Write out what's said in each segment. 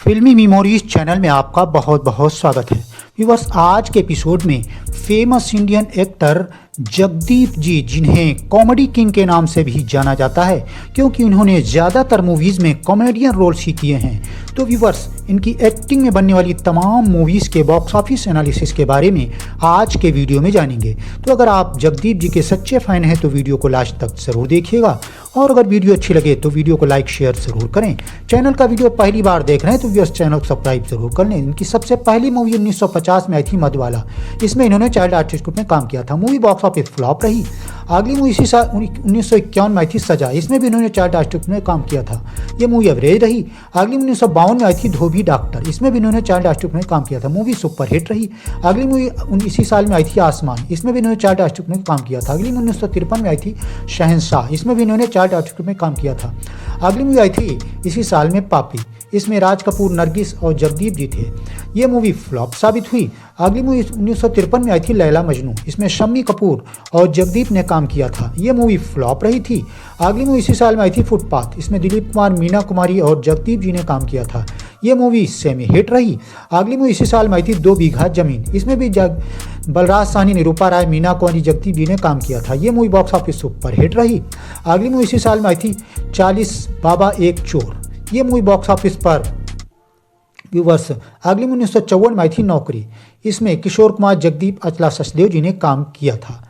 फिल्मी memories channel में आपका बहुत बहुत स्वागत है। व्यूअर्स, आज के एपिसोड में फेमस इंडियन एक्टर जगदीप जी, जिन्हें कॉमेडी किंग के नाम से भी जाना जाता है क्योंकि उन्होंने ज़्यादातर मूवीज़ में कॉमेडियन रोल्स ही किए हैं, तो व्यूअर्स इनकी एक्टिंग में बनने वाली तमाम मूवीज़ के बॉक्स ऑफिस एनालिसिस के बारे में आज के वीडियो में जानेंगे। तो अगर आप जगदीप जी के सच्चे फ़ैन हैं तो वीडियो को लास्ट तक ज़रूर देखिएगा, और अगर वीडियो अच्छी लगे तो वीडियो को लाइक शेयर ज़रूर करें। चैनल का वीडियो पहली बार देख रहे हैं तो व्यूअर्स चैनल को सब्सक्राइब जरूर कर लें। इनकी सबसे पहली मूवी 1950 में आई थी मधुबाला, इसमें इन्होंने चाइल्ड आर्टिस्ट ग्रुप में काम किया था। मूवी बॉक्स ऑफिस फ्लॉप रही। अगली मूवी इसी साल 1951 में आई थी सजा, इसमें भी इन्होंने चाइल्ड आर्टिस्ट में काम किया था। ये मूवी एवरेज रही। अगली 1952 में आई थी धोबी डॉक्टर, इसमें भी इन्होंने चाइल्ड आर्टिस्ट में काम किया था। मूवी सुपर हिट रही। अगली मूवी इसी साल में आई थी आसमान, इसमें भी इन्होंने चाइल्ड आर्टिस्ट में काम किया था। अगली 1953 में आई थी शहंशाह, इसमें भी इन्होंने चाइल्ड आर्टिस्ट में काम किया था। अगली मूवी आई थी इसी साल में पापी, इसमें राज कपूर, नरगिस और जगदीप जी थे। ये मूवी फ्लॉप साबित हुई। अगली मूवी 1953 में आई थी लैला मजनू, इसमें शम्मी कपूर और जगदीप ने काम किया था। ये मूवी फ्लॉप रही थी। अगली मूवी इसी साल में आई थी फुटपाथ, इसमें दिलीप कुमार, मीना कुमारी और जगदीप जी ने काम किया था। ये मूवी सेमी हिट रही। अगली मूवी इसी साल में आई थी 2 बीघा जमीन, इसमें भी बलराज साहनी, निरूपा राय, मीना कुमारी, जगदीप जी ने काम किया था। ये movie box office super hit रही। अगली मूवी इसी साल में आई थी 40 बाबा एक चोर, ये मूवी बॉक्स ऑफिस पर व्यूवर्स अगली 1954 में आई थी नौकरी, इसमें किशोर कुमार, जगदीप, अचला सचदेव जी ने काम किया था।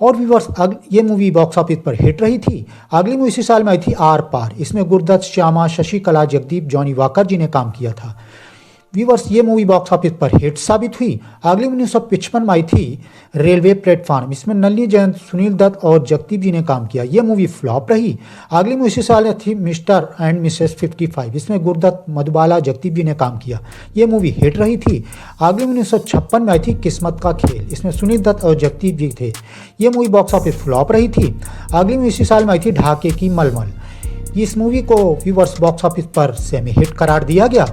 और व्यूवर्स ये मूवी बॉक्स ऑफिस पर हिट रही थी। अगली मूवी इसी साल में आई थी आर पार, इसमें गुरदत्त, श्यामा, शशिकला, जगदीप, जॉनी वाकर जी ने काम किया था। व्यूवर्स ये मूवी बॉक्स ऑफिस पर हिट साबित हुई। अगली 1955 में आई थी रेलवे प्लेटफॉर्म, इसमें नलिनी जयंत, सुनील दत्त और जगदीप जी ने काम किया। ये मूवी फ्लॉप रही। अगली मूवी इसी साल में थी मिस्टर एंड मिसेस 55, इसमें गुरदत्त, मधुबाला, जगदीप जी ने काम किया। ये मूवी हिट रही थी। अगली 1956 में आई थी किस्मत का खेल, इसमें सुनील दत्त और जगदीप जी थे। ये मूवी बॉक्स ऑफिस फ्लॉप रही थी। अगली मूवी इसी साल में आई थी ढाके की मलमल, इस मूवी को व्यूवर्स बॉक्स ऑफिस पर सेमी हिट करार दिया गया।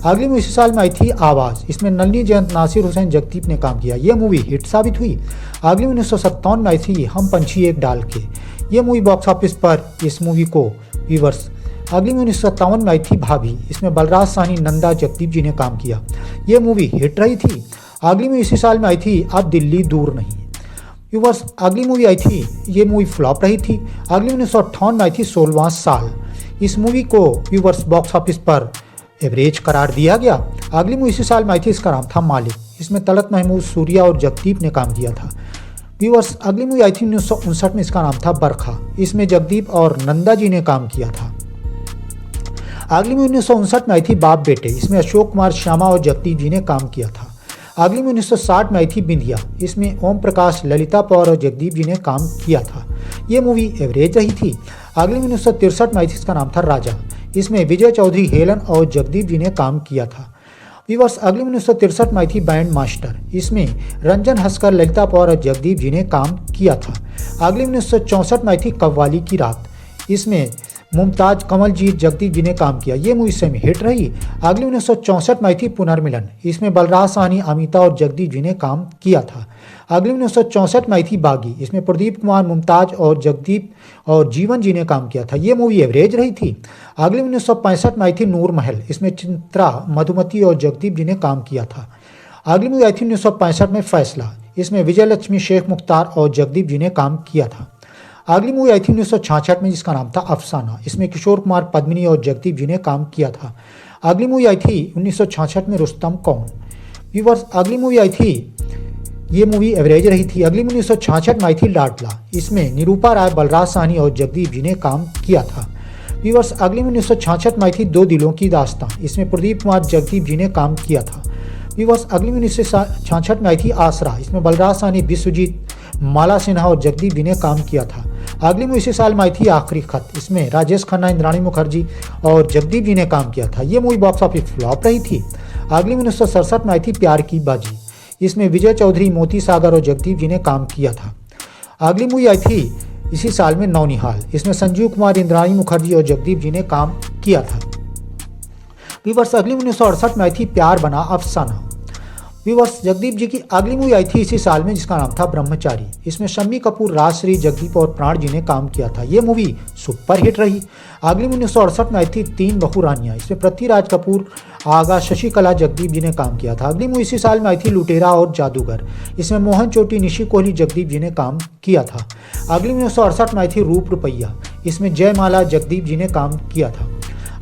अगली मूवी इसी साल में आई थी आवाज़, इसमें नलिनी जयंत, नासिर हुसैन, जगदीप ने काम किया। ये मूवी हिट साबित हुई। अगली 1957 में आई थी हम पंछी एक डाल के, ये मूवी बॉक्स ऑफिस पर इस मूवी को व्यूवर्स अगली 1957 में आई थी भाभी, इसमें बलराज साहनी, नंदा, जगदीप जी ने काम किया। ये मूवी हिट रही थी। अगली मूवी इसी साल में आई थी अब दिल्ली दूर नहीं, व्यूवर्स अगली मूवी आई थी, ये मूवी फ्लॉप रही थी। अगली 1958 में आई थी 16वां साल, इस मूवी को व्यूवर्स बॉक्स ऑफिस पर एवरेज करार दिया गया। अगली मूवी इसी साल में आई थी, इसका नाम था मालिक, इसमें तलत महमूद, सूर्या और जगदीप ने काम किया था। व्यूवर्स अगली मूवी आई थी 1959 में, इसका नाम था बरखा, इसमें जगदीप और नंदा जी ने काम किया था। अगली मूवी 1959 में आई थी बाप बेटे, इसमें अशोक कुमार, श्यामा और जगदीप जी ने काम किया था। अगली में 1960 में आई थी बिंदिया, इसमें ओम प्रकाश, ललिता पौर और जगदीप जी ने काम किया था। ये मूवी एवरेज रही थी। अगली में 1963 में आई थी, इसका नाम था राजा, इसमें विजय चौधरी, हेलन और जगदीप जी ने काम किया था। व्यूअर्स अगली में 1963 में आई थी बैंड मास्टर, इसमें रंजन हंसकर, ललिता पौर और जगदीप जी ने काम किया था। अगली में 1964 में आई थी कव्वाली की रात, इसमें मुमताज, कमलजीत, जगदीप जी ने काम किया। ये मूवी सेमी हिट रही। अगली 1964 में आई थी पुनर्मिलन, इसमें बलराज साहनी, अमिता और जगदीप जी ने काम किया था। अगली 1964 में आई थी बागी, इसमें प्रदीप कुमार, मुमताज और जगदीप और जीवन जी ने काम किया था। ये मूवी एवरेज रही थी। अगली 1965 में आई थी नूर महल, इसमें चित्रा, मधुमती और जगदीप जी ने काम किया था। अगली मूवी आई थी 1965 में फैसला, इसमें विजय लक्ष्मी, शेख मुख्तार और जगदीप जी ने काम किया था। अगली मूवी आई थी 1966 में, जिसका नाम था अफसाना, इसमें किशोर कुमार, पद्मिनी और जगदीप जी ने काम किया था। अगली मूवी आई थी 1966 में रुस्तम कौन। व्यूअर्स अगली मूवी आई थी, ये मूवी एवरेज रही थी। अगली मूवी 1966 में आई थी लाडला, इसमें निरूपा राय, बलराज साहनी और जगदीप जी ने काम किया था। व्यूअर्स अगली मूवी 1966 में आई थी दो दिलों की दास्तां, इसमें प्रदीप कुमार, जगदीप जी ने काम किया था। व्यूअर्स अगली मूवी 1966 में आई थी आसरा, इसमें बलराज साहनी, विश्वजीत, माला सिन्हा और जगदीप जी ने काम किया था। अगली मूवी इसी साल में आई थी आखिरी खत, इसमें राजेश खन्ना, इंद्राणी मुखर्जी और जगदीप जी ने काम किया था। ये मूवी बॉक्स ऑफिस फ्लॉप रही थी। अगली 1967 में आई थी प्यार की बाजी, इसमें विजय चौधरी, मोती सागर और जगदीप जी ने काम किया था। अगली मूवी आई थी इसी साल में नौनिहाल, इसमें संजीव कुमार, इंद्राणी मुखर्जी और जगदीप जी ने काम किया था। व्यूअर्स अगली 1968 में आई थी प्यार बना अफसाना। व्यूअर्स जगदीप जी की अगली मूवी आई थी इसी साल में, जिसका नाम था ब्रह्मचारी, इसमें शम्मी कपूर, राजश्री, जगदीप और प्राण जी ने काम किया था। ये मूवी सुपर हिट रही। अगली 1968 में आई थी तीन बहू रानियां, इसमें पृथ्वीराज कपूर, आगा शशिकला जगदीप जी ने काम किया था। अगली मूवी इसी साल में आई थी लुटेरा और जादूगर। इसमें मोहन चोटी, निशी कोहली, जगदीप जी ने काम किया था। अगली मूवी 1968 में आई थी रूप रुपैया। इसमें जयमाला, जगदीप जी ने काम किया था।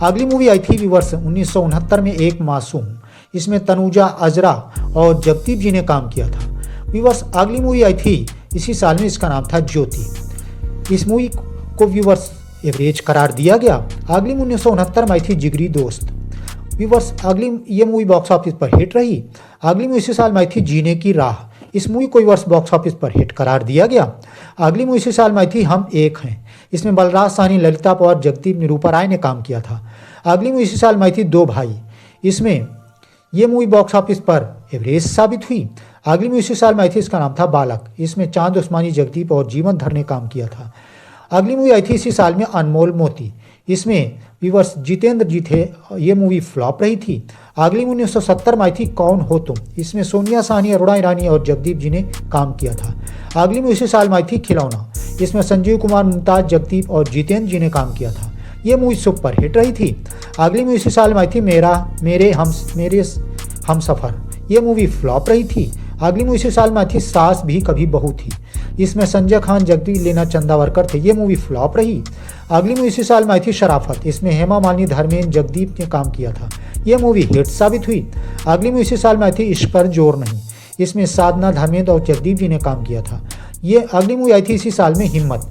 अगली मूवी आई थी विवर्स 1969 में एक मासूम। इसमें तनुजा, अजरा और जगदीप जी ने काम किया था। विवर्स अगली मूवी आई थी इसी साल में, इसका नाम था ज्योति। इस मूवी को व्यूवर्स एवरेज करार दिया गया। अगली मूवी 1969 में आई थी जिगरी दोस्त। व्यूवर्स अगली ये मूवी बॉक्स ऑफिस पर हिट रही। अगली मूवी इसी साल में आई थी जीने की राह। इस मूवी को व्यूवर्स बॉक्स ऑफिस पर हिट करार दिया गया। अगली मूवी इसी साल में आई थी हम एक हैं। इसमें बलराज साहनी, ललिता पवार, जगदीप, निरूपा राय ने काम किया था। अगली मूवी इसी साल में आई थी दो भाई। इसमें यह मूवी बॉक्स ऑफिस पर एवरेज साबित हुई। अगली मूवी इसी साल में आई थी, इसका नाम था बालक। इसमें चांद उस्मानी, जगदीप और जीवन धर ने काम किया था। अगली मूवी आई थी इसी साल में अनमोल मोती। इसमें व्यूवर्स जितेंद्र जी थे। ये मूवी फ्लॉप रही थी। अगली मूवी 1970 में आई थी कौन हो तुम। इसमें सोनिया साहनी, अरुणा ईरानी और जगदीप जी ने काम किया था। अगली मूवी इसी साल में आई थी खिलौना। इसमें संजीव कुमार, मुमताज, जगदीप और जितेंद्र जी ने काम किया था। ये मूवी सुपर हिट रही थी। अगली मूवी इसी साल में आई थी मेरे हम सफ़र। ये मूवी फ्लॉप रही थी। अगली मूवी इसी साल में आई थी सास भी कभी बहू थी। इसमें संजय खान, जगदीप, लीना चंदावरकर थे। ये मूवी फ्लॉप रही। अगली मूवी इसी साल में आई थी शराफत। इसमें हेमा मालिनी, धर्मेंद्र, जगदीप ने काम किया था। ये मूवी हिट साबित हुई। अगली मूवी इसी साल में आई थी इश्क पर जोर नहीं। इसमें साधना, धर्मेंद्र और जगदीप जी ने काम किया था। ये अगली मूवी आई थी इसी साल में हिम्मत।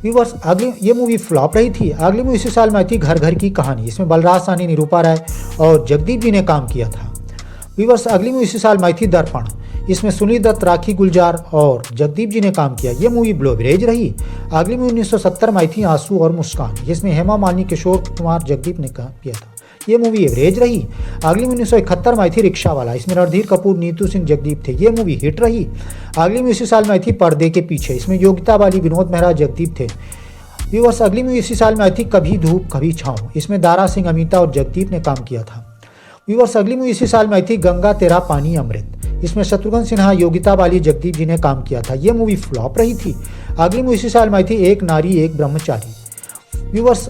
व्यूवर्स अगली ये मूवी फ्लॉप रही थी। अगली मूवी इसी साल में आई थी घर घर की कहानी। इसमें बलराज साहनी, निरूपा राय और जगदीप जी ने काम किया था। व्यूवर्स अगली मूवी इसी साल में आई थी दर्पण। इसमें सुनील दत्त, राखी गुलजार और जगदीप जी ने काम किया। ये मूवी ब्लो एवरेज रही। अगली मूवी 1970 में आई थी आंसू और मुस्कान। जिसमें हेमा मालिनी, किशोर कुमार, जगदीप ने काम किया था। ये मूवी एवरेज रही। अगली मूवी 1971 में आई थी रिक्शा वाला। इसमें रणधीर कपूर, नीतू सिंह, जगदीप थे। ये मूवी हिट रही। अगली मूवी इसी साल में आई थी पर्दे के पीछे। इसमें योगिता बाली, विनोद मेहरा, जगदीप थे। व्यूअर्स अगली मूवी इसी साल में आई थी कभी धूप कभी छाँव। इसमें दारा सिंह, अमिता और जगदीप ने काम किया था। व्यूअर्स अगली मूवी इसी साल में आई थी गंगा तेरा पानी अमृत। इसमें शत्रुघ्न सिन्हा, योगिता बाली, जगदीप जी ने काम किया था। ये मूवी फ्लॉप रही थी। अगली मूवी इसी साल में आई थी एक नारी एक ब्रह्मचारी। व्यूअर्स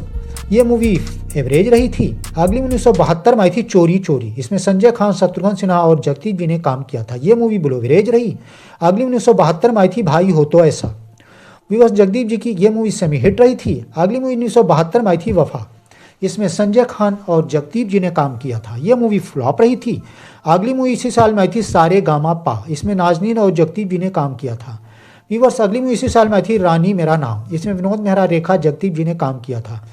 ये मूवी एवरेज रही थी। अगली मूवी 1972 में आई थी चोरी चोरी। इसमें संजय खान, शत्रुघ्न सिन्हा और जगदीप जी ने काम किया था। ये मूवी ब्लो एवरेज रही। अगली 1972 में आई थी भाई हो तो ऐसा। व्यूअर्स जगदीप जी की ये मूवी सेमी हिट रही थी। अगली मूवी 1972 में आई थी वफा। इसमें संजय खान और जगदीप जी ने काम किया था। यह मूवी फ्लॉप रही थी। अगली मूवी इसी साल में आई थी सारे गामा पा। इसमें नाजनीन और जगदीप जी ने काम किया था। व्यूअर्स अगली मूवी इसी साल में आई थी रानी मेरा नाम। इसमें विनोद मेहरा, रेखा, जगदीप जी ने काम किया था।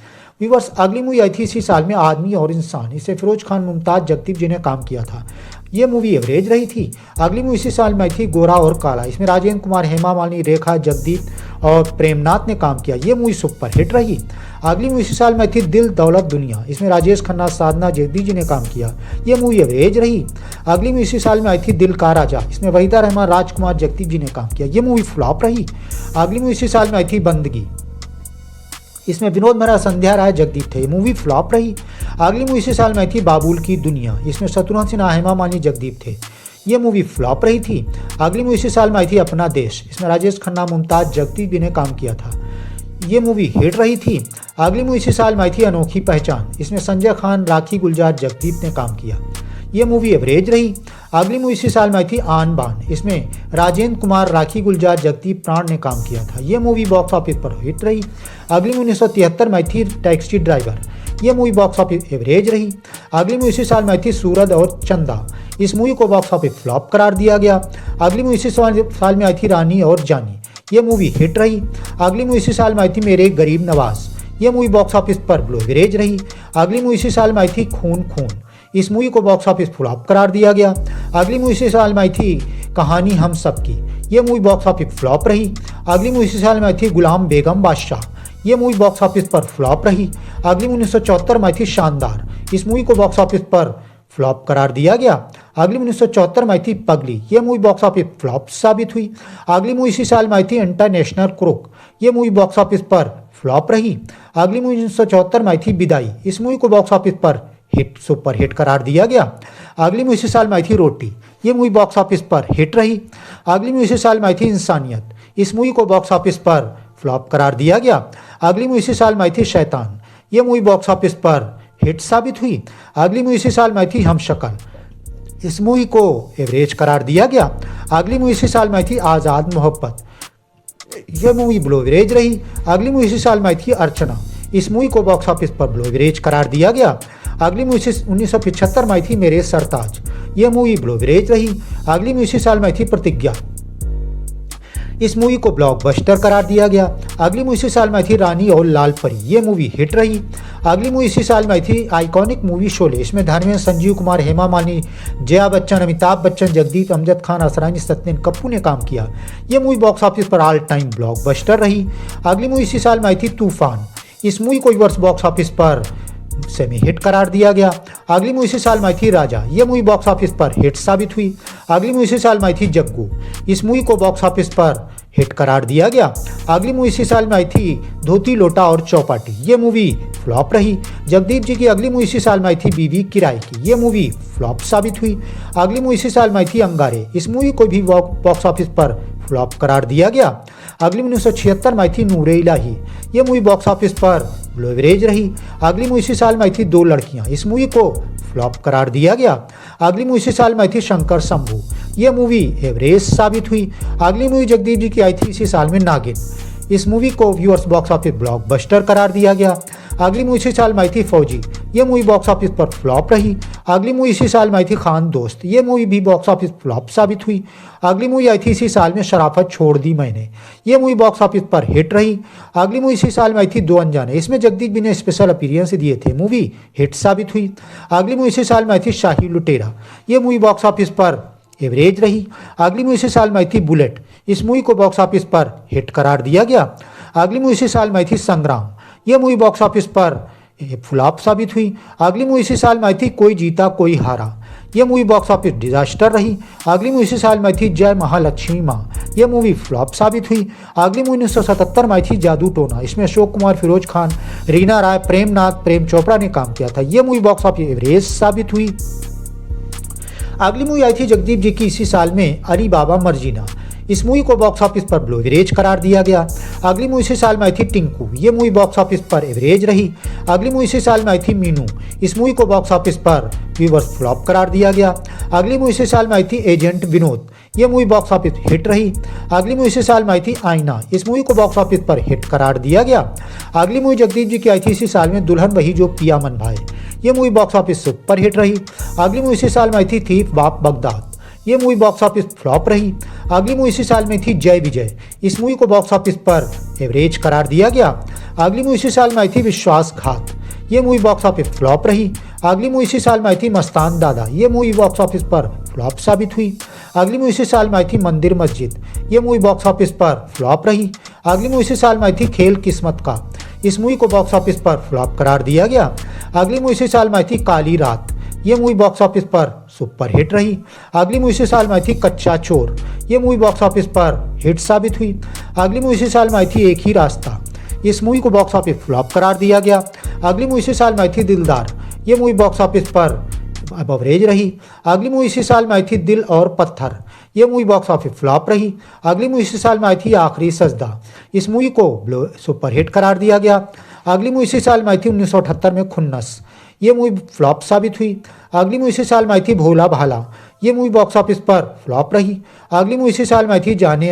व्यूअर्स अगली मूवी आई थी इसी साल में आदमी और इंसान। इसे फिरोज खान, मुमताज, जगदीप जी ने काम किया था। ये मूवी एवरेज रही थी। अगली मूवी इसी साल में आई थी गोरा और काला। इसमें राजेंद्र कुमार, हेमा मालिनी, रेखा, जगदीप और प्रेमनाथ ने काम किया। ये मूवी सुपर हिट रही। अगली मूवी इसी साल में आई थी दिल दौलत दुनिया। इसमें राजेश खन्ना, साधना, जगदीप जी ने काम किया। ये मूवी एवरेज रही। अगली मूवी इसी साल में आई थी दिल का राजा। इसमें वहीदा रहमान, राजकुमार, जगदीप जी ने काम किया। ये मूवी फ्लॉप रही। अगली मूवी इसी साल में आई थी बंदगी। इसमें विनोद मेहरा, संध्या राय, जगदीप थे। मूवी फ्लॉप रही। अगली मूवी इसी साल में आई थी बाबुल की दुनिया। इसमें शत्रुघ्न सिन्हा, हेमा मालिनी, जगदीप थे। ये मूवी फ्लॉप रही थी। अगली मूवी इसी साल में आई थी अपना देश। इसमें राजेश खन्ना, मुमताज, जगदीप जी ने काम किया था। ये मूवी हिट रही थी। अगली मूवी इसी साल में आई थी अनोखी पहचान। इसमें संजय खान, राखी गुलजार, जगदीप ने काम किया। ये मूवी एवरेज रही। अगली मूवी इसी साल में आई थी आन बान। इसमें राजेंद्र कुमार, राखी गुलजार, जगदीप, प्राण ने काम किया था। ये मूवी बॉक्स ऑफिस पर हिट रही। अगली मूवी 1973 में आई थी टैक्सी ड्राइवर। ये मूवी बॉक्स ऑफिस एवरेज रही। अगली मूवी इसी साल में आई थी सूरज और चंदा। इस मूवी को बॉक्स ऑफिस फ्लॉप करार दिया गया। अगली मूवी इसी साल में आई थी रानी और जानी। ये मूवी हिट रही। अगली मूवी इसी साल में आई थी मेरे गरीब नवाज। ये मूवी बॉक्स ऑफिस पर ब्लो एवरेज रही। अगली मूवी इसी साल में आई थी खून खून। इस मूवी को बॉक्स ऑफिस फ्लॉप करार दिया गया। अगली मूवी इसी साल में आई थी कहानी हम सब की। ये मूवी बॉक्स ऑफिस फ्लॉप रही। अगली मूवी इसी साल में आई थी गुलाम बेगम बादशाह। ये मूवी बॉक्स ऑफिस पर फ्लॉप रही। अगली मूवी 1974 में आई थी शानदार। इस मूवी को बॉक्स ऑफिस पर फ्लॉप करार दिया गया। अगली 1974 में आई थी पगली। ये मूवी बॉक्स ऑफिस फ्लॉप साबित हुई। अगली मूवी इसी साल में आई थी इंटरनेशनल क्रुक। ये मूवी बॉक्स ऑफिस पर फ्लॉप रही। अगली मूवी 1974 में आई थी विदाई। इस मूवी को बॉक्स ऑफिस पर सुपर हिट करार दिया गया। अगली मूवी इसी साल में आई थी रोटी। ये मूवी बॉक्स ऑफिस पर हिट रही। अगली मूवी इसी साल में आई थी इंसानियत। इस मूवी को बॉक्स ऑफिस पर फ्लॉप करार दिया गया। अगली मूवी इसी साल में आई थी शैतान। ये मूवी बॉक्स ऑफिस पर हिट साबित हुई। अगली मूवी इसी साल में आई थी हम शक्ल। इस मूवी को एवरेज करार दिया गया। अगली मूवी इसी साल में आई थी आज़ाद मोहब्बत। यह मूवी ब्लो एवरेज रही। अगली मूवी इसी साल में आई थी अर्चना। इस मूवी को बॉक्स ऑफिस पर ब्लो एवरेज करार दिया गया। अगली मूवी 1975 में आई थी मेरे सरताज। यह मूवी ब्लो एवरेज रही। अगली मूवी इसी साल में आई थी प्रतिज्ञा। इस मूवी को ब्लॉकबस्टर करार दिया गया। अगली मूवी इसी साल में आई थी रानी और लाल परी। ये मूवी हिट रही। अगली मूवी इसी साल में आई थी आइकॉनिक मूवी शोले। इसमें धर्मेंद्र, संजीव कुमार, हेमा मालिनी, जया बच्चन, अमिताभ बच्चन, जगदीप, अमजद खान, असरानी, सत्येंद्र कपूर ने काम किया। ये मूवी बॉक्स ऑफिस पर ऑल टाइम ब्लॉकबस्टर रही। अगली मूवी इसी साल में आई थी तूफान। इस मूवी को वर्ष बॉक्स ऑफिस पर सेमी हिट करार दिया गया। अगली मूवी इसी साल में आई थी राजा। यह मूवी बॉक्स ऑफिस पर हिट साबित हुई। अगली मूवी इसी साल में आई थी जग्गू। इस मूवी को बॉक्स ऑफिस पर हिट करार दिया गया। अगली मूवी इसी साल में आई थी धोती लोटा और चौपाटी। ये मूवी फ्लॉप रही। जगदीप जी की अगली मूवी इसी साल में आई थी बीवी किराए की। ये मूवी फ्लॉप साबित हुई। अगली मूवी इसी साल में आई थी अंगारे। इस मूवी को भी बॉक्स ऑफिस पर फ्लॉप करार दिया गया। अगली 1976 में आई थी नूरे इलाही। ये मूवी बॉक्स ऑफिस पर लो एवरेज रही। अगली मूवी इसी साल में आई थी दो लड़कियां। इस मूवी को फ्लॉप करार दिया गया। अगली मूवी इसी साल में आई थी शंकर शंभू। ये मूवी एवरेज साबित हुई। अगली मूवी जगदीप जी की आई थी इसी साल में नागिन। इस मूवी को व्यूअर्स बॉक्स ऑफिस ब्लॉकबस्टर करार दिया गया। अगली मूवी इसी साल में आई थी फौजी। ये मूवी बॉक्स ऑफिस पर फ्लॉप रही। अगली मूवी इसी साल में आई थी खान दोस्त। ये मूवी भी बॉक्स ऑफिस फ्लॉप साबित हुई। अगली मूवी आई थी इसी साल में शराफत छोड़ दी मैंने। ये मूवी बॉक्स ऑफिस पर हिट रही। अगली मूवी इसी साल में आई थी दो अनजाने। इसमें जगदीप जी ने स्पेशल अपीयरेंस दिए थे। मूवी हिट साबित हुई। अगली मूवी इसी साल में आई थी शाही लुटेरा। ये मूवी बॉक्स ऑफिस पर एवरेज रही। अगली मूवी इसी साल में आई थी बुलेट। इस मूवी को बॉक्स ऑफिस पर हिट करार दिया गया। अगली मूवी इसी साल में आई थी संग्राम। यह मूवी बॉक्स ऑफिस पर फ्लॉप साबित हुई। अगली मूवी इसी साल में आई थी कोई जीता कोई हारा। यह मूवी बॉक्स ऑफिस डिजास्टर रही। अगली मूवी इसी साल में आई थी जय महालक्ष्मी माँ। यह मूवी फ्लॉप साबित हुई। अगली मूवी 1977 में आई थी जादू टोना। इसमें अशोक कुमार, फिरोज खान, रीना राय, प्रेमनाथ, प्रेम चोपड़ा ने काम किया था। यह मूवी बॉक्स ऑफिस एवरेज साबित हुई। अगली मूवी आई थी जगदीप जी की इसी साल में अरी बाबा मर्जीना। इस मूवी को बॉक्स ऑफिस पर ब्लो एवरेज करार दिया गया। अगली मूवी इसी साल में आई थी टिंकू। ये मूवी बॉक्स ऑफिस पर एवरेज रही। अगली मूवी इसी साल में आई थी मीनू। इस मूवी को बॉक्स ऑफिस पर व्यूअर्स फ्लॉप करार दिया गया। अगली मूवी इसी साल में आई थी एजेंट विनोद। ये मूवी बॉक्स ऑफिस हिट रही। अगली मूवी इसी साल में आई थी आईना। इस मूवी को बॉक्स ऑफिस पर हिट करार दिया गया। अगली मूवी जगदीप जी की आई थी इसी साल में दुल्हन वही जो पिया मन भाई। ये movie box office super hit रही। अगली मूवी इसी साल में आई थी थीफ बाप बगदाद। ये मूवी बॉक्स ऑफिस फ्लॉप रही। अगली मूवी इसी साल में थी जय विजय। इस मूवी को बॉक्स ऑफिस पर एवरेज करार दिया गया। अगली मूवी इसी साल में आई थी विश्वासघात। ये मूवी बॉक्स ऑफिस फ्लॉप रही। अगली मूवी इसी साल में आई थी मस्तान दादा। ये मूवी बॉक्स ऑफिस पर फ्लॉप साबित हुई। अगली मूवी इसी साल में आई थी मंदिर मस्जिद। ये मूवी बॉक्स ऑफिस पर फ्लॉप रही। अगली मूवी इसी साल में आई थी खेल किस्मत का। इस मूवी को बॉक्स ऑफिस पर फ्लॉप करार दिया गया। अगली मूवी इसी साल में आई थी काली रात। ये मूवी बॉक्स ऑफिस पर सुपर हिट रही। अगली मूवी इसी साल में आई थी कच्चा चोर। ये मूवी बॉक्स ऑफिस पर हिट साबित हुई। अगली मूवी इसी साल में आई थी एक ही रास्ता। इस मूवी को बॉक्स ऑफिस फ्लॉप करार दिया गया। अगली मूवी इसी साल में आई थी दिलदार। ये मूवी बॉक्स ऑफिस पर एवरेज रही। अगली मूवी इसी साल में आई थी दिल और पत्थर। ये मूवी बॉक्स ऑफिस फ्लॉप रही। अगली मूवी इसी साल में आई थी आखिरी सजदा। इस मूवी को सुपर हिट करार दिया गया। अगली मूवी इसी साल में आई थी 1978 में खुन्नस। ये मूवी फ्लॉप साबित हुई। अगली मूवी इसी साल में आई थी भोला भाला। ये मूवी बॉक्स ऑफिस पर फ्लॉप रही। अगली मूवी इसी साल में आई थी जाने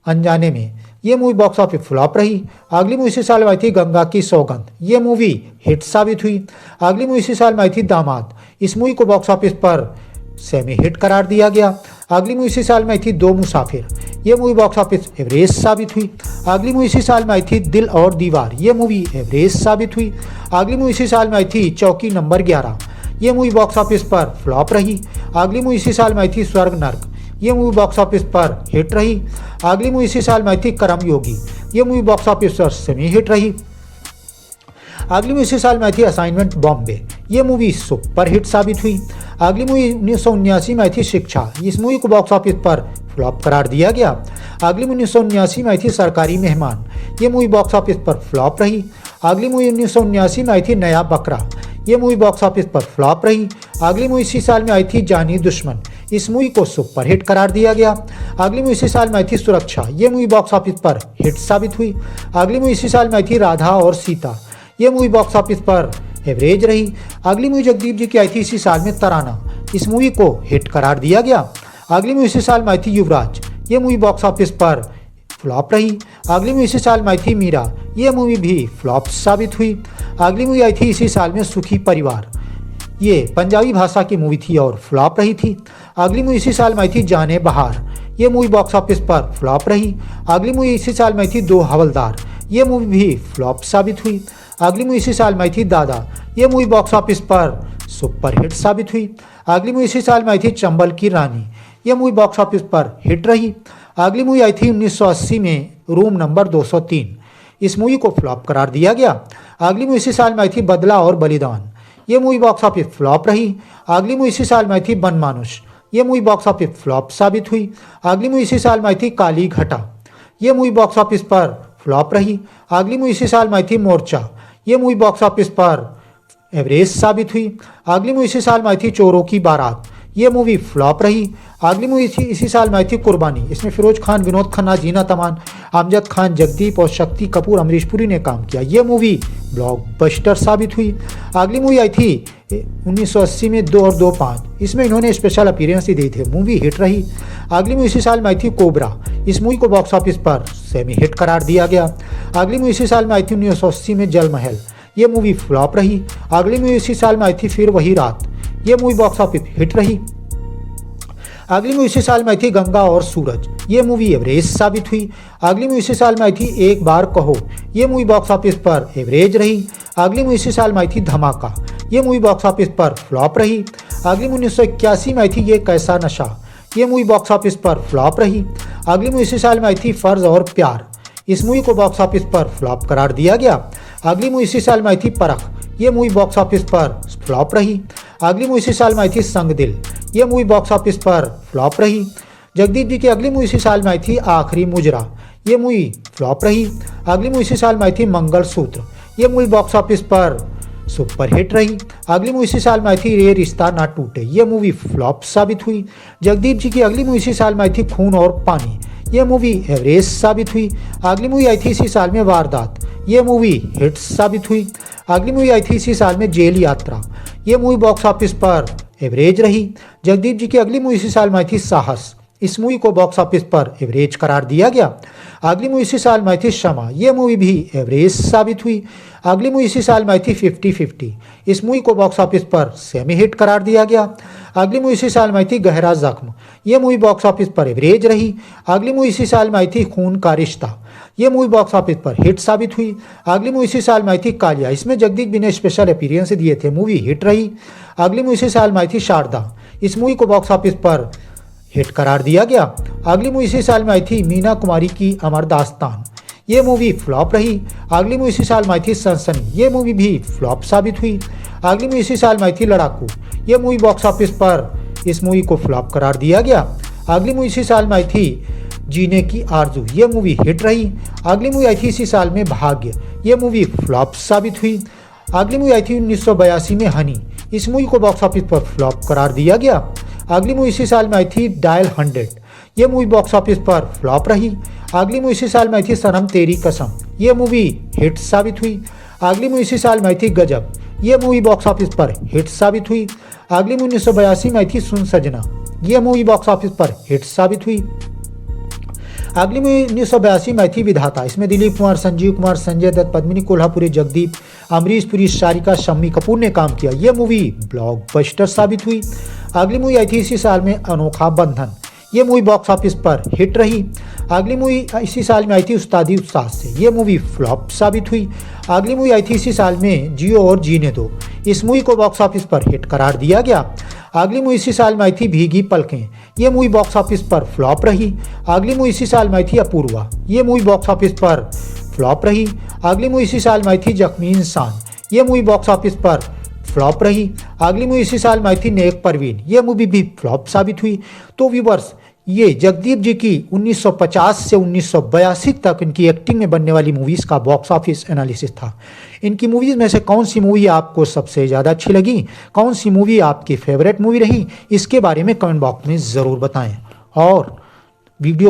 अनजाने में। ये मूवी बॉक्स ऑफिस फ्लॉप रही। अगली मूवी इसी साल में आई थी गंगा की सौगंध। ये मूवी हिट साबित हुई। अगली मूवी इसी साल में आई थी दामाद। इस मूवी को बॉक्स ऑफिस पर सेमी हिट करार दिया गया। अगली मूवी इसी साल में आई थी दो मुसाफिर। ये मूवी बॉक्स ऑफिस एवरेज साबित हुई। अगली मूवी इसी साल में आई थी दिल और दीवार। ये मूवी एवरेज साबित हुई। अगली मूवी इसी साल में आई थी चौकी नंबर 11। ये मूवी बॉक्स ऑफिस पर फ्लॉप रही। अगली मूवी इसी साल में आई थी स्वर्ग नर्क। ये मूवी बॉक्स ऑफिस पर हिट रही। अगली मूवी इसी साल में आई थी करम योगी। ये मूवी बॉक्स ऑफिस पर सेमी हिट रही। अगली मूवी इसी साल में आई थी असाइनमेंट बॉम्बे। ये मूवी सुपर हिट साबित हुई। अगली मूवी 1979 में आई थी शिक्षा। इस मूवी को बॉक्स ऑफिस पर फ्लॉप करार दिया गया। अगली मूवी 1979 में आई थी सरकारी मेहमान। ये मूवी बॉक्स ऑफिस पर फ्लॉप रही। अगली मूवी 1979 में आई थी नया बकरा। ये मूवी बॉक्स ऑफिस पर फ्लॉप रही। अगली मूवी इसी साल में आई थी जानी दुश्मन। इस मूवी को सुपर हिट करार दिया गया। अगली मूवी इसी साल में आई थी सुरक्षा। ये मूवी बॉक्स ऑफिस पर हिट साबित हुई। अगली मूवी इसी साल में आई थी राधा और सीता। ये मूवी बॉक्स ऑफिस पर एवरेज रही। अगली मूवी जगदीप जी की आई थी इसी साल में तराना, इस मूवी को हिट करार दिया गया। अगली मूवी इसी साल में आई थी युवराज, ये मूवी बॉक्स ऑफिस पर फ्लॉप रही। अगली मूवी इसी साल में आई थी मीरा, ये मूवी भी फ्लॉप साबित हुई। अगली मूवी आई थी इसी साल में सुखी परिवार, ये पंजाबी भाषा की मूवी थी और फ्लॉप रही थी। अगली मूवी इसी साल में आई थी जाने बहार, ये मूवी बॉक्स ऑफिस पर फ्लॉप रही। अगली मूवी इसी साल में आई थी दो हवलदार, ये मूवी भी फ्लॉप साबित हुई। अगली मूवी इसी साल में आई थी दादा, ये मूवी बॉक्स ऑफिस पर सुपरहिट साबित हुई। अगली मूवी इसी साल में आई थी चंबल की रानी, ये मूवी बॉक्स ऑफिस पर हिट रही। अगली मूवी आई थी 1980 में रूम नंबर 203, इस मूवी को फ्लॉप करार दिया गया। अगली मूवी इसी साल में आई थी बदला और बलिदान, ये मूवी बॉक्स ऑफिस फ्लॉप रही। अगली मूवी इसी साल में आई थी बनमानुष, ये मूवी बॉक्स ऑफिस फ्लॉप साबित हुई। अगली मूवी इसी साल में आई थी काली घटा, ये मूवी बॉक्स ऑफिस पर फ्लॉप रही। अगली मूवी इसी साल में आई थी मोर्चा, ये मूवी बॉक्स ऑफिस पर एवरेज साबित हुई। अगली मूवी इसी साल में आई थी चोरों की बारात, ये मूवी फ्लॉप रही। अगली मूवी इसी साल में आई थी कुर्बानी, इसमें फिरोज खान, विनोद खन्ना, जीना तमान, अमजद खान, जगदीप और शक्ति कपूर, अमरीश पुरी ने काम किया, ये मूवी ब्लॉकबस्टर साबित हुई। अगली मूवी आई थी 1980 में 2 और 2 5, इसमें इन्होंने स्पेशल अपीयरेंस दी थी, मूवी हिट रही। अगली मूवी इसी साल में आई थी कोबरा, इस मूवी को बॉक्स ऑफिस पर सेमी हिट करार दिया गया। अगली मूवी इसी साल में आई थी 1980 में जल महल, ये मूवी फ्लॉप रही। अगली मूवी इसी साल में आई थी फिर वही रात, ये मूवी बॉक्स ऑफिस हिट रही। अगली मूवी इसी साल में आई थी गंगा और सूरज, ये मूवी एवरेज साबित हुई। अगली मूवी इसी साल में आई थी एक बार कहो, ये मूवी बॉक्स ऑफिस पर एवरेज रही। अगली मूवी इसी साल में आई थी धमाका, ये मूवी बॉक्स ऑफिस पर फ्लॉप रही। अगली मूवी 1981 में आई थी ये कैसा नशा, ये मूवी बॉक्स ऑफिस पर फ्लॉप रही। अगली मूवी इसी साल में आई थी फर्ज और प्यार, इस मूवी को बॉक्स ऑफिस पर फ्लॉप करार दिया गया। अगली मूवी इसी साल में आई थी परख, ये मूवी बॉक्स ऑफिस पर फ्लॉप रही। अगली मूवी इसी साल में आई थी संग दिल, ये मूवी बॉक्स ऑफिस पर फ्लॉप रही। जगदीप जी की अगली मूवी इसी साल में आई थी आखिरी मुजरा, ये मूवी फ्लॉप रही। अगली मूवी इसी साल में आई थी मंगलसूत्र, ये मूवी बॉक्स ऑफिस पर सुपरहिट रही। अगली मूवी इसी साल में आई थी ये रिश्ता ना टूटे, ये मूवी फ्लॉप साबित हुई। जगदीप जी की अगली मूवी इसी साल में आई थी खून और पानी, ये मूवी एवरेज साबित हुई। अगली मूवी आई थी इसी साल में वारदात, ये मूवी हिट साबित हुई। अगली मूवी आई थी इसी साल में जेल यात्रा, ये मूवी बॉक्स ऑफिस पर एवरेज रही। जगदीप जी की अगली मूवी इसी साल में आई थी साहस, इस मूवी को बॉक्स ऑफिस पर एवरेज करार दिया गया। अगली मूवी इसी साल में आई थी क्षमा, ये मूवी भी एवरेज साबित हुई। अगली मूवी इसी साल में आई थी 50-50, इस मूवी को बॉक्स ऑफिस पर सेमी हिट करार दिया गया। अगली मूवी इसी साल में आई थी गहरा जख्म, ये मूवी बॉक्स ऑफिस पर एवरेज रही। अगली मूवी इसी साल में आई थी खून का रिश्ता, ये मूवी बॉक्स ऑफिस पर हिट साबित हुई। अगली मूवी इसी साल में आई थी कालिया, इसमें जगदीप जी ने स्पेशल अपीयरेंस दिए थे, मूवी हिट रही। अगली मूवी इसी साल में आई थी शारदा, इस मूवी को बॉक्स ऑफिस पर हिट करार दिया गया। अगली मूवी इसी साल में आई थी मीना कुमारी की अमर दास्तान, ये मूवी फ्लॉप रही। अगली मूवी इसी साल में आई थी सनसनी, ये मूवी भी फ्लॉप साबित हुई। अगली मूवी इसी साल में आई थी लड़ाकू, ये मूवी बॉक्स ऑफिस पर इस मूवी को फ्लॉप करार दिया गया। अगली मूवी इसी साल में आई थी जीने की आरजू, ये मूवी हिट रही। अगली मूवी आई थी इसी साल में भाग्य, ये मूवी फ्लॉप साबित हुई। अगली मूवी आई थी 1982 में हनी, इस मूवी को बॉक्स ऑफिस पर फ्लॉप करार दिया गया। अगली मूवी इसी साल में आई थी डायल 100, ये मूवी बॉक्स ऑफिस पर फ्लॉप रही। अगली मूवी इसी साल में आई थी सनम तेरी कसम, ये मूवी हिट साबित हुई। अगली मूवी इसी साल में आई थी गजब, ये मूवी बॉक्स ऑफिस पर हिट साबित हुई। अगली मूवी 1982 में आई थी सुन सजना, ये मूवी बॉक्स ऑफिस पर हिट साबित हुई। अगली मूवी 1982 में आई थी विधाता, इसमें दिलीप कुमार, संजीव कुमार, संजय दत्त, पद्मिनी कोल्हापुरी, जगदीप, अमरीश पुरी, सारिका, शम्मी कपूर ने काम किया, ये मूवी ब्लॉकबस्टर साबित हुई। अगली मूवी आई थी इसी साल में अनोखा बंधन, ये मूवी बॉक्स ऑफिस पर हिट रही। अगली मूवी इसी साल में आई थी उस्तादी उस्ताद से, ये मूवी फ्लॉप साबित हुई। अगली मूवी आई थी इसी साल में जियो और जीने दो, इस मूवी को बॉक्स ऑफिस पर हिट करार दिया गया। अगली मूवी इसी साल में आई थी भीगी पलकें, ये मूवी बॉक्स ऑफिस पर फ्लॉप रही। अगली मूवी इसी साल में आई थी अपूर्वा, ये मूवी बॉक्स ऑफिस पर फ्लॉप रही। अगली मूवी इसी साल में आई थी जख्मी इंसान, ये मूवी बॉक्स ऑफिस पर फ्लॉप रही। अगली मूवी इसी साल में आई थी नेक परवीन, ये मूवी भी फ्लॉप साबित हुई। तो व्यूअर्स, ये जगदीप जी की 1950 से 1982 तक इनकी एक्टिंग में बनने वाली मूवीज़ का बॉक्स ऑफिस एनालिसिस था। इनकी मूवीज़ में से कौन सी मूवी आपको सबसे ज़्यादा अच्छी लगी, कौन सी मूवी आपकी फेवरेट मूवी रही, इसके बारे में कमेंट बॉक्स में ज़रूर बताएं और वीडियो को